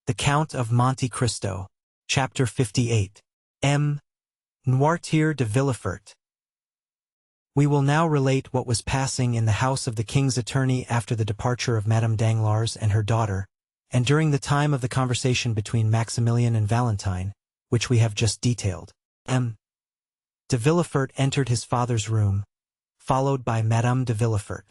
The Count of Monte Cristo, Chapter 58. M. Noirtier de Villefort. We will now relate what was passing in the house of the king's attorney after the departure of Madame Danglars and her daughter, and during the time of the conversation between Maximilian and Valentine, which we have just detailed. M. de Villefort entered his father's room, followed by Madame de Villefort.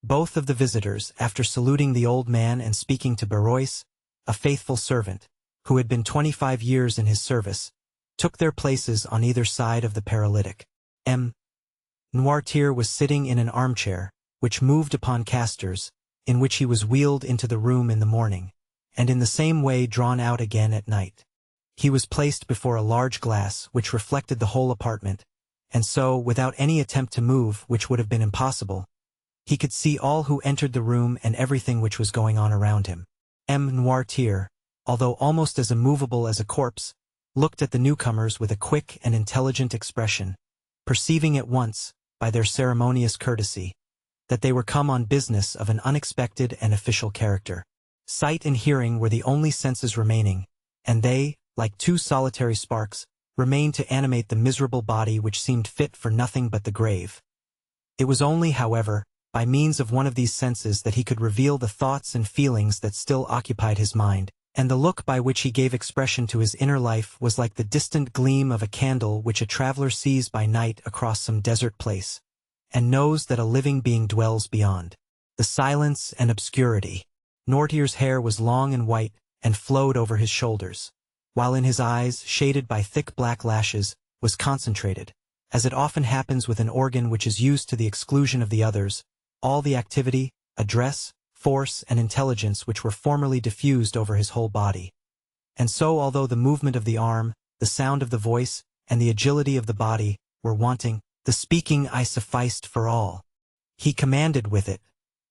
Both of the visitors, after saluting the old man and speaking to Barrois, a faithful servant, who had been 25 years in his service, took their places on either side of the paralytic. M. Noirtier was sitting in an armchair, which moved upon casters, in which he was wheeled into the room in the morning, and in the same way drawn out again at night. He was placed before a large glass which reflected the whole apartment, and so, without any attempt to move, which would have been impossible, he could see all who entered the room and everything which was going on around him. M. Noirtier, although almost as immovable as a corpse, looked at the newcomers with a quick and intelligent expression, perceiving at once, by their ceremonious courtesy, that they were come on business of an unexpected and official character. Sight and hearing were the only senses remaining, and they, like two solitary sparks, remained to animate the miserable body which seemed fit for nothing but the grave. It was only, however, by means of one of these senses that he could reveal the thoughts and feelings that still occupied his mind, and the look by which he gave expression to his inner life was like the distant gleam of a candle which a traveler sees by night across some desert place, and knows that a living being dwells beyond. The silence and obscurity. Noirtier's hair was long and white, and flowed over his shoulders, while in his eyes, shaded by thick black lashes, was concentrated, as it often happens with an organ which is used to the exclusion of the others, all the activity, address, force, and intelligence which were formerly diffused over his whole body. And so, although the movement of the arm, the sound of the voice, and the agility of the body were wanting, the speaking eye sufficed for all. He commanded with it.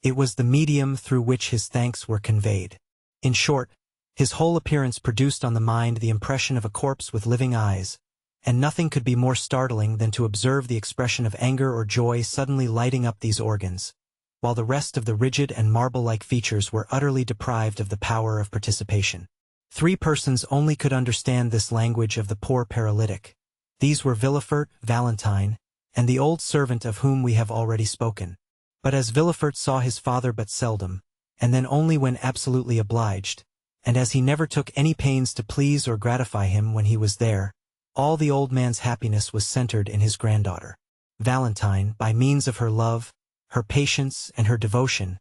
It was the medium through which his thanks were conveyed. In short, his whole appearance produced on the mind the impression of a corpse with living eyes, and nothing could be more startling than to observe the expression of anger or joy suddenly lighting up these organs, while the rest of the rigid and marble-like features were utterly deprived of the power of participation. 3 persons only could understand this language of the poor paralytic. These were Villefort, Valentine, and the old servant of whom we have already spoken. But as Villefort saw his father but seldom, and then only when absolutely obliged, and as he never took any pains to please or gratify him when he was there, all the old man's happiness was centered in his granddaughter. Valentine, by means of her love, her patience, and her devotion,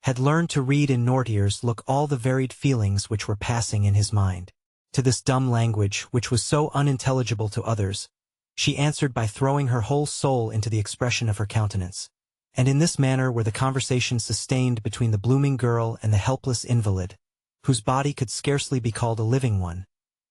had learned to read in Noirtier's look all the varied feelings which were passing in his mind. To this dumb language, which was so unintelligible to others, she answered by throwing her whole soul into the expression of her countenance, and in this manner were the conversations sustained between the blooming girl and the helpless invalid, whose body could scarcely be called a living one,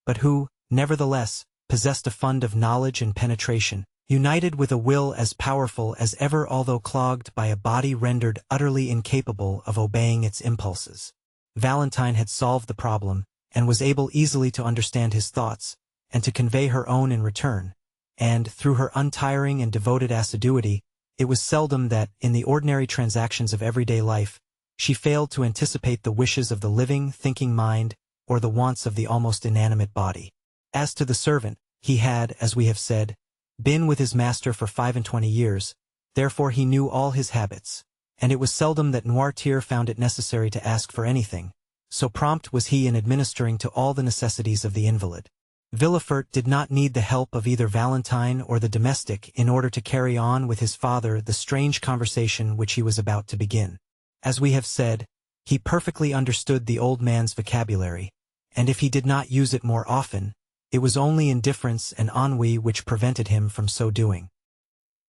but who, nevertheless, possessed a fund of knowledge and penetration, united with a will as powerful as ever although clogged by a body rendered utterly incapable of obeying its impulses. Valentine had solved the problem, and was able easily to understand his thoughts, and to convey her own in return, and, through her untiring and devoted assiduity, it was seldom that, in the ordinary transactions of everyday life, she failed to anticipate the wishes of the living, thinking mind, or the wants of the almost inanimate body. As to the servant, he had, as we have said, been with his master for 25 years, therefore he knew all his habits, and it was seldom that Noirtier found it necessary to ask for anything, so prompt was he in administering to all the necessities of the invalid. Villefort did not need the help of either Valentine or the domestic in order to carry on with his father the strange conversation which he was about to begin. As we have said, he perfectly understood the old man's vocabulary, and if he did not use it more often, it was only indifference and ennui which prevented him from so doing.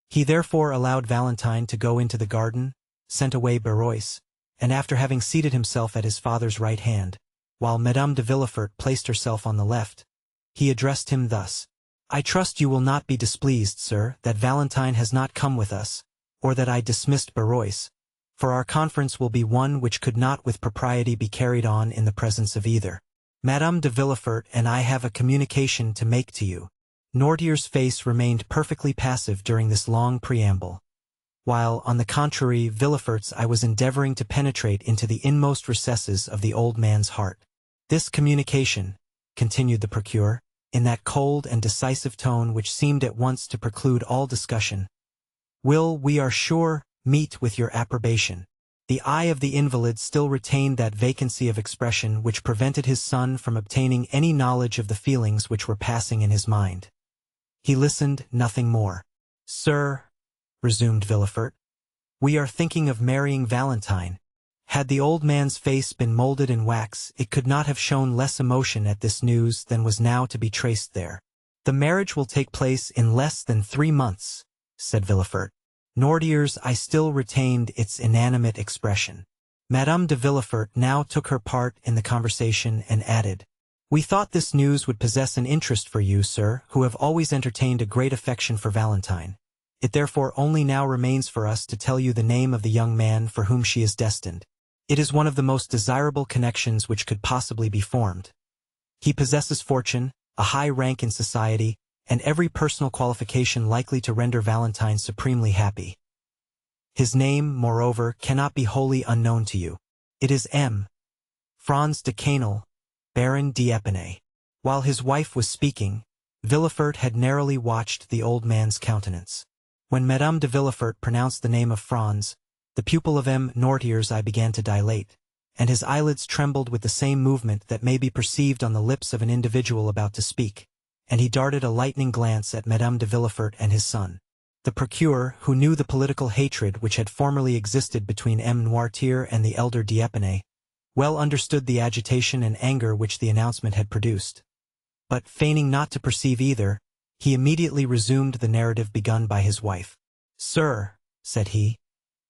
He therefore allowed Valentine to go into the garden, sent away Barrois, and after having seated himself at his father's right hand, while Madame de Villefort placed herself on the left, he addressed him thus: "I trust you will not be displeased, sir, that Valentine has not come with us, or that I dismissed Barrois, for our conference will be one which could not with propriety be carried on in the presence of either. Madame de Villefort and I have a communication to make to you." Noirtier's face remained perfectly passive during this long preamble, while, on the contrary, Villefort's eye was endeavoring to penetrate into the inmost recesses of the old man's heart. This communication, continued the procureur, in that cold and decisive tone which seemed at once to preclude all discussion, will, we are sure, meet with your approbation. The eye of the invalid still retained that vacancy of expression which prevented his son from obtaining any knowledge of the feelings which were passing in his mind. He listened, nothing more. "Sir," resumed Villefort, "we are thinking of marrying Valentine." Had the old man's face been molded in wax, it could not have shown less emotion at this news than was now to be traced there. "The marriage will take place in less than 3 months," said Villefort. Noirtier's eye still retained its inanimate expression. Madame de Villefort now took her part in the conversation and added, "We thought this news would possess an interest for you, sir, who have always entertained a great affection for Valentine. It therefore only now remains for us to tell you the name of the young man for whom she is destined. It is one of the most desirable connections which could possibly be formed. He possesses fortune, a high rank in society, and every personal qualification likely to render Valentine supremely happy. His name, moreover, cannot be wholly unknown to you. It is M. Franz de Canel, Baron d'Épinay." While his wife was speaking, Villefort had narrowly watched the old man's countenance. When Madame de Villefort pronounced the name of Franz, the pupil of M. Noirtier's eye began to dilate, and his eyelids trembled with the same movement that may be perceived on the lips of an individual about to speak, and he darted a lightning glance at Madame de Villefort and his son. The procureur, who knew the political hatred which had formerly existed between M. Noirtier and the elder d'Épinay, well understood the agitation and anger which the announcement had produced. But, feigning not to perceive either, he immediately resumed the narrative begun by his wife. "Sir," said he,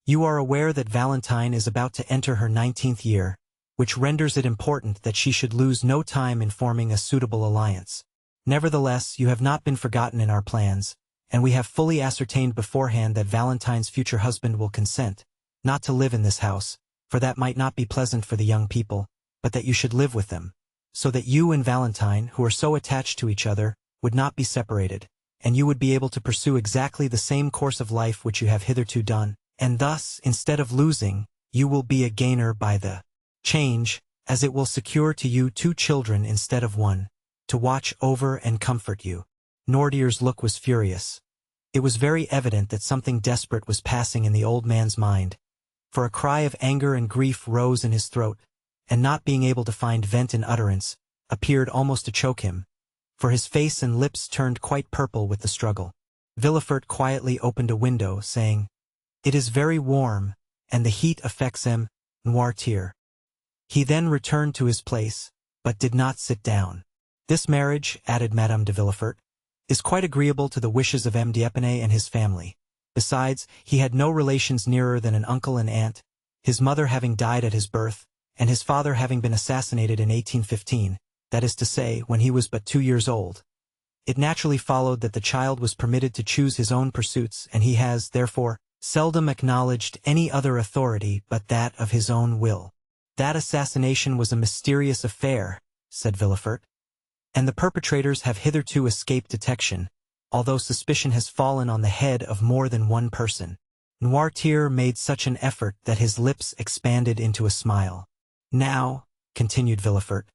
"you are aware that Valentine is about to enter her 19th year, which renders it important that she should lose no time in forming a suitable alliance. Nevertheless, you have not been forgotten in our plans, and we have fully ascertained beforehand that Valentine's future husband will consent, not to live in this house, for that might not be pleasant for the young people, but that you should live with them, so that you and Valentine, who are so attached to each other, would not be separated, and you would be able to pursue exactly the same course of life which you have hitherto done, and thus, instead of losing, you will be a gainer by the change, as it will secure to you 2 children instead of 1, to watch over and comfort you." Noirtier's look was furious. It was very evident that something desperate was passing in the old man's mind, for a cry of anger and grief rose in his throat, and not being able to find vent in utterance, appeared almost to choke him, for his face and lips turned quite purple with the struggle. Villefort quietly opened a window, saying, "It is very warm, and the heat affects M. Noirtier." He then returned to his place, but did not sit down. "This marriage," added Madame de Villefort, "is quite agreeable to the wishes of M. d'Épinay and his family. Besides, he had no relations nearer than an uncle and aunt, his mother having died at his birth, and his father having been assassinated in 1815, that is to say, when he was but 2 years old. It naturally followed that the child was permitted to choose his own pursuits, and he has, therefore, seldom acknowledged any other authority but that of his own will." "That assassination was a mysterious affair," said Villefort, "and the perpetrators have hitherto escaped detection, although suspicion has fallen on the head of more than one person." Noirtier made such an effort that his lips expanded into a smile. "Now," continued Villefort,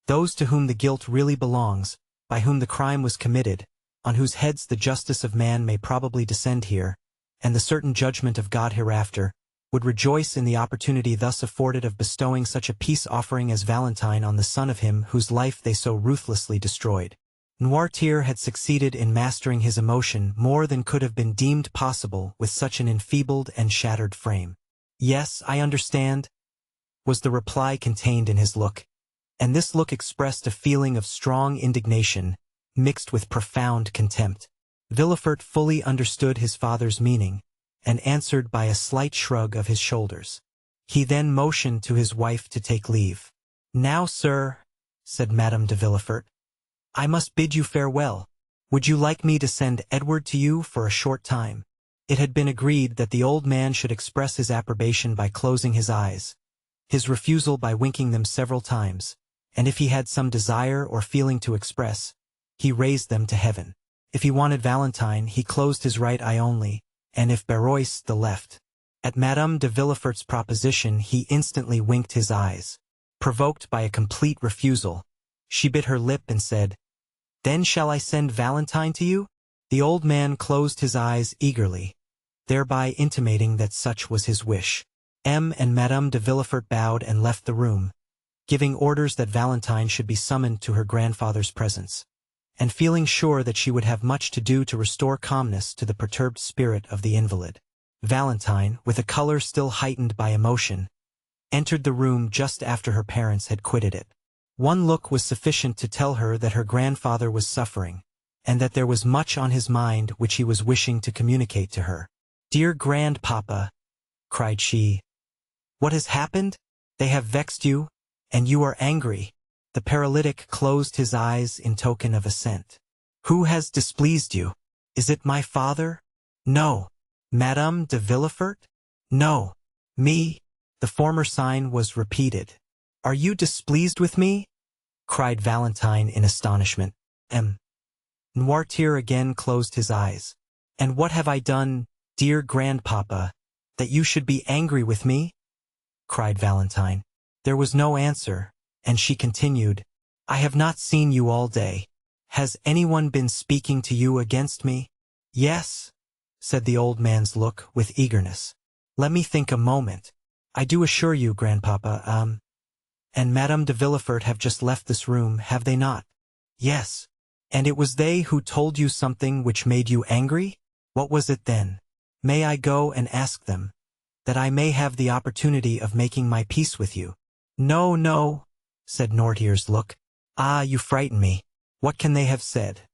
"those to whom the guilt really belongs, by whom the crime was committed, on whose heads the justice of man may probably descend here, and the certain judgment of God hereafter, would rejoice in the opportunity thus afforded of bestowing such a peace offering as Valentine on the son of him whose life they so ruthlessly destroyed." Noirtier had succeeded in mastering his emotion more than could have been deemed possible with such an enfeebled and shattered frame. "Yes, I understand," was the reply contained in his look, and this look expressed a feeling of strong indignation, mixed with profound contempt. Villefort fully understood his father's meaning, and answered by a slight shrug of his shoulders. He then motioned to his wife to take leave. "Now, sir," said Madame de Villefort, "I must bid you farewell. Would you like me to send Edward to you for a short time?" It had been agreed that the old man should express his approbation by closing his eyes, his refusal by winking them several times, and if he had some desire or feeling to express, he raised them to heaven. If he wanted Valentine, he closed his right eye only, and if Barrois, the left. At Madame de Villefort's proposition he instantly winked his eyes. Provoked by a complete refusal, she bit her lip and said, "Then shall I send Valentine to you?" The old man closed his eyes eagerly, thereby intimating that such was his wish. M. and Madame de Villefort bowed and left the room, giving orders that Valentine should be summoned to her grandfather's presence, and feeling sure that she would have much to do to restore calmness to the perturbed spirit of the invalid. Valentine, with a color still heightened by emotion, entered the room just after her parents had quitted it. One look was sufficient to tell her that her grandfather was suffering, and that there was much on his mind which he was wishing to communicate to her. "Dear grandpapa," cried she, "what has happened? They have vexed you, and you are angry." The paralytic closed his eyes in token of assent. "Who has displeased you? Is it my father?" "No." "Madame de Villefort?" "No." "Me?" The former sign was repeated. "Are you displeased with me?" cried Valentine in astonishment. Noirtier again closed his eyes. "And what have I done, dear grandpapa, that you should be angry with me?" cried Valentine. There was no answer, and she continued, "I have not seen you all day. Has anyone been speaking to you against me?" "Yes," said the old man's look with eagerness. "Let me think a moment. I do assure you, grandpapa, and Madame de Villefort have just left this room, have they not?" "Yes." "And it was they who told you something which made you angry? What was it then? May I go and ask them, that I may have the opportunity of making my peace with you?" "No, no," said Noirtier's look. "Ah, you frighten me. What can they have said?"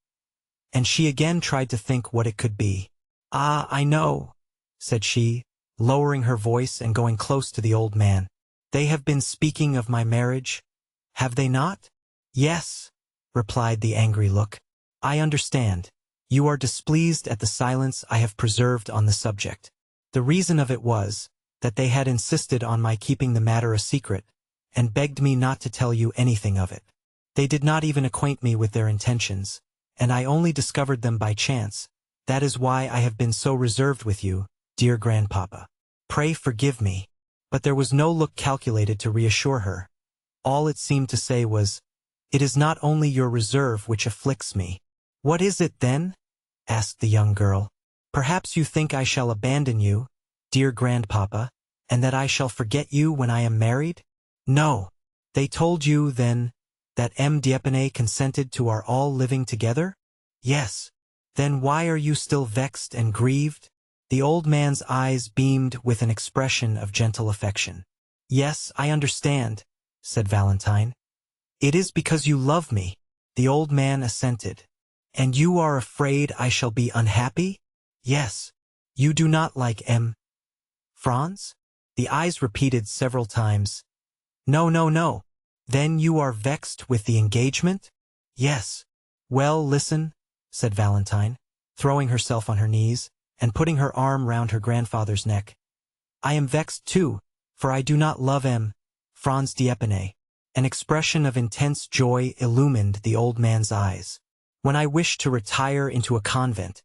And she again tried to think what it could be. "Ah, I know," said she, lowering her voice and going close to the old man. "They have been speaking of my marriage, have they not?" "Yes," replied the angry look. "I understand. You are displeased at the silence I have preserved on the subject. The reason of it was, that they had insisted on my keeping the matter a secret, and begged me not to tell you anything of it. They did not even acquaint me with their intentions, and I only discovered them by chance. That is why I have been so reserved with you, dear grandpapa. Pray forgive me." But there was no look calculated to reassure her. All it seemed to say was, "It is not only your reserve which afflicts me." "What is it, then?" asked the young girl. "Perhaps you think I shall abandon you, dear grandpapa, and that I shall forget you when I am married?" "No." "They told you, then, that M. d'Épinay consented to our all living together?" "Yes." "Then why are you still vexed and grieved?" The old man's eyes beamed with an expression of gentle affection. "Yes, I understand," said Valentine. "It is because you love me." The old man assented. "And you are afraid I shall be unhappy?" "Yes." "You do not like M. Franz?" The eyes repeated several times, "No, no, no." "Then you are vexed with the engagement?" "Yes." "Well, listen," said Valentine, throwing herself on her knees, and putting her arm round her grandfather's neck. "I am vexed too, for I do not love M. Franz d'Épinay." An expression of intense joy illumined the old man's eyes. "When I wished to retire into a convent,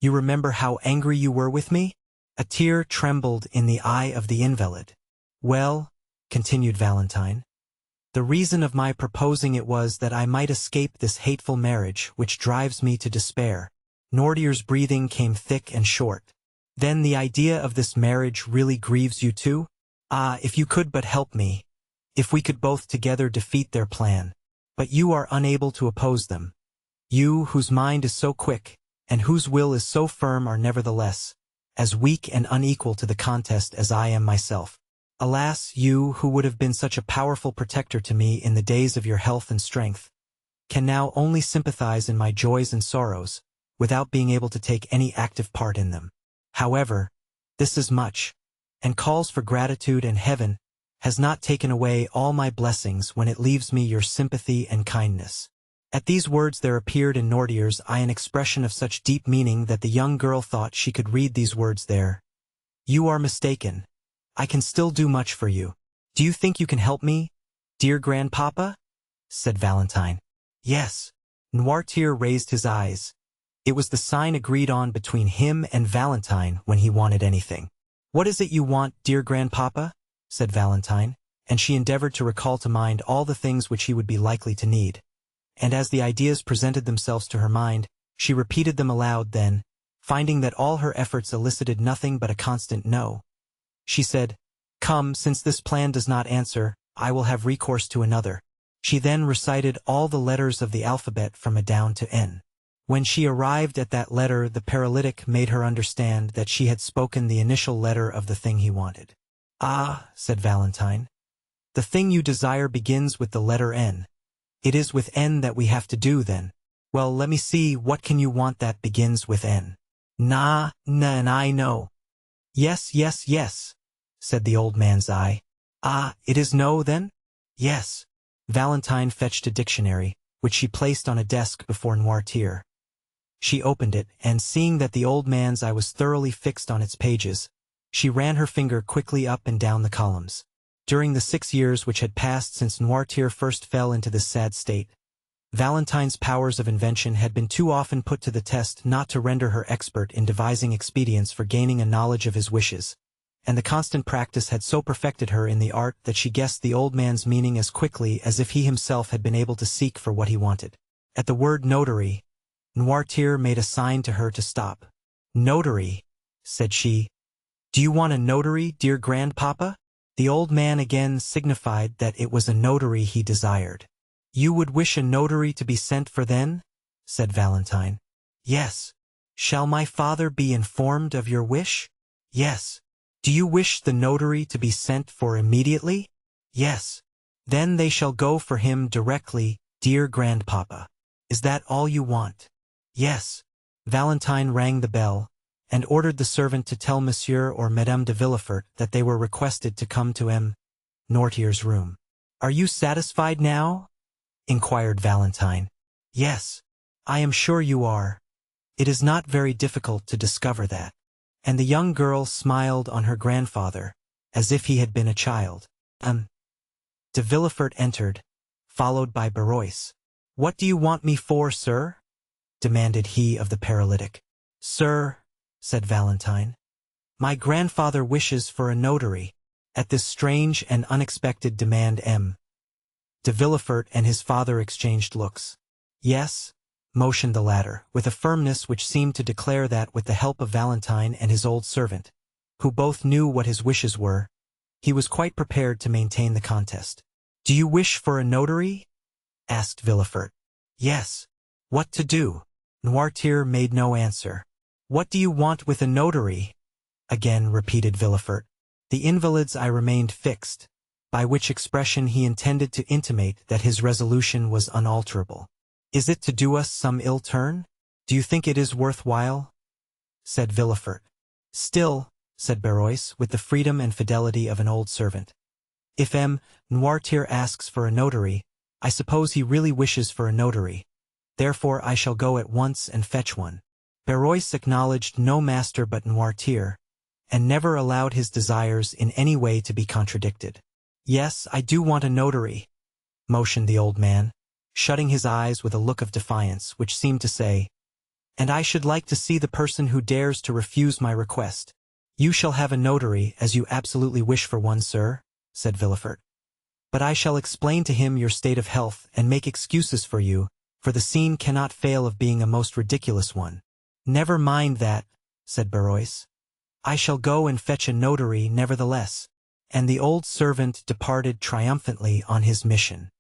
you remember how angry you were with me?" A tear trembled in the eye of the invalid. "Well," continued Valentine, "the reason of my proposing it was that I might escape this hateful marriage which drives me to despair." Noirtier's breathing came thick and short. "Then the idea of this marriage really grieves you too? Ah, if you could but help me, if we could both together defeat their plan. But you are unable to oppose them. You, whose mind is so quick, and whose will is so firm, are nevertheless as weak and unequal to the contest as I am myself. Alas, you, who would have been such a powerful protector to me in the days of your health and strength, can now only sympathize in my joys and sorrows, without being able to take any active part in them. However, this is much, and calls for gratitude, and heaven has not taken away all my blessings when it leaves me your sympathy and kindness." At these words there appeared in Noirtier's eye an expression of such deep meaning that the young girl thought she could read these words there. "You are mistaken. I can still do much for you. Do you think you can help me, dear grandpapa?" said Valentine. "Yes." Noirtier raised his eyes. It was the sign agreed on between him and Valentine when he wanted anything. "What is it you want, dear grandpapa?" said Valentine, and she endeavored to recall to mind all the things which he would be likely to need. And as the ideas presented themselves to her mind, she repeated them aloud. Then, finding that all her efforts elicited nothing but a constant no, she said, "Come, since this plan does not answer, I will have recourse to another." She then recited all the letters of the alphabet from A down to N. When she arrived at that letter, the paralytic made her understand that she had spoken the initial letter of the thing he wanted. "Ah," said Valentine, "the thing you desire begins with the letter N. It is with N that we have to do, then. Well, let me see, what can you want that begins with N?" "Na, and I know." "Yes, yes, yes," said the old man's eye. "Ah, it is no, then?" "Yes." Valentine fetched a dictionary, which she placed on a desk before Noirtier. She opened it, and seeing that the old man's eye was thoroughly fixed on its pages, she ran her finger quickly up and down the columns. During the 6 years which had passed since Noirtier first fell into this sad state, Valentine's powers of invention had been too often put to the test not to render her expert in devising expedients for gaining a knowledge of his wishes, and the constant practice had so perfected her in the art that she guessed the old man's meaning as quickly as if he himself had been able to seek for what he wanted. At the word notary, Noirtier made a sign to her to stop. "Notary," said she. "Do you want a notary, dear grandpapa?" The old man again signified that it was a notary he desired. "You would wish a notary to be sent for then?" said Valentine. "Yes." "Shall my father be informed of your wish?" "Yes." "Do you wish the notary to be sent for immediately?" "Yes." "Then they shall go for him directly, dear grandpapa. Is that all you want?" "Yes." Valentine rang the bell, and ordered the servant to tell Monsieur or Madame de Villefort that they were requested to come to M. Noirtier's room. "Are you satisfied now?" inquired Valentine. "Yes, I am sure you are. It is not very difficult to discover that." And the young girl smiled on her grandfather, as if he had been a child. De Villefort entered, followed by Barrois. "What do you want me for, sir?" demanded he of the paralytic. "Sir," said Valentine, "my grandfather wishes for a notary." At this strange and unexpected demand M. de Villefort and his father exchanged looks. "Yes," motioned the latter, with a firmness which seemed to declare that with the help of Valentine and his old servant, who both knew what his wishes were, he was quite prepared to maintain the contest. "Do you wish for a notary?" asked Villefort. "Yes." "What to do?" Noirtier made no answer. "What do you want with a notary?" again repeated Villefort. The invalid's eye remained fixed, by which expression he intended to intimate that his resolution was unalterable. "Is it to do us some ill turn? Do you think it is worth while?" said Villefort. "Still," said Barrois, with the freedom and fidelity of an old servant, "if M. Noirtier asks for a notary, I suppose he really wishes for a notary. Therefore I shall go at once and fetch one." Barrois acknowledged no master but Noirtier, and never allowed his desires in any way to be contradicted. "Yes, I do want a notary," motioned the old man, shutting his eyes with a look of defiance which seemed to say, "And I should like to see the person who dares to refuse my request." "You shall have a notary, as you absolutely wish for one, sir," said Villefort. "But I shall explain to him your state of health and make excuses for you, for the scene cannot fail of being a most ridiculous one." "Never mind that," said Barrois. "I shall go and fetch a notary nevertheless." And the old servant departed triumphantly on his mission.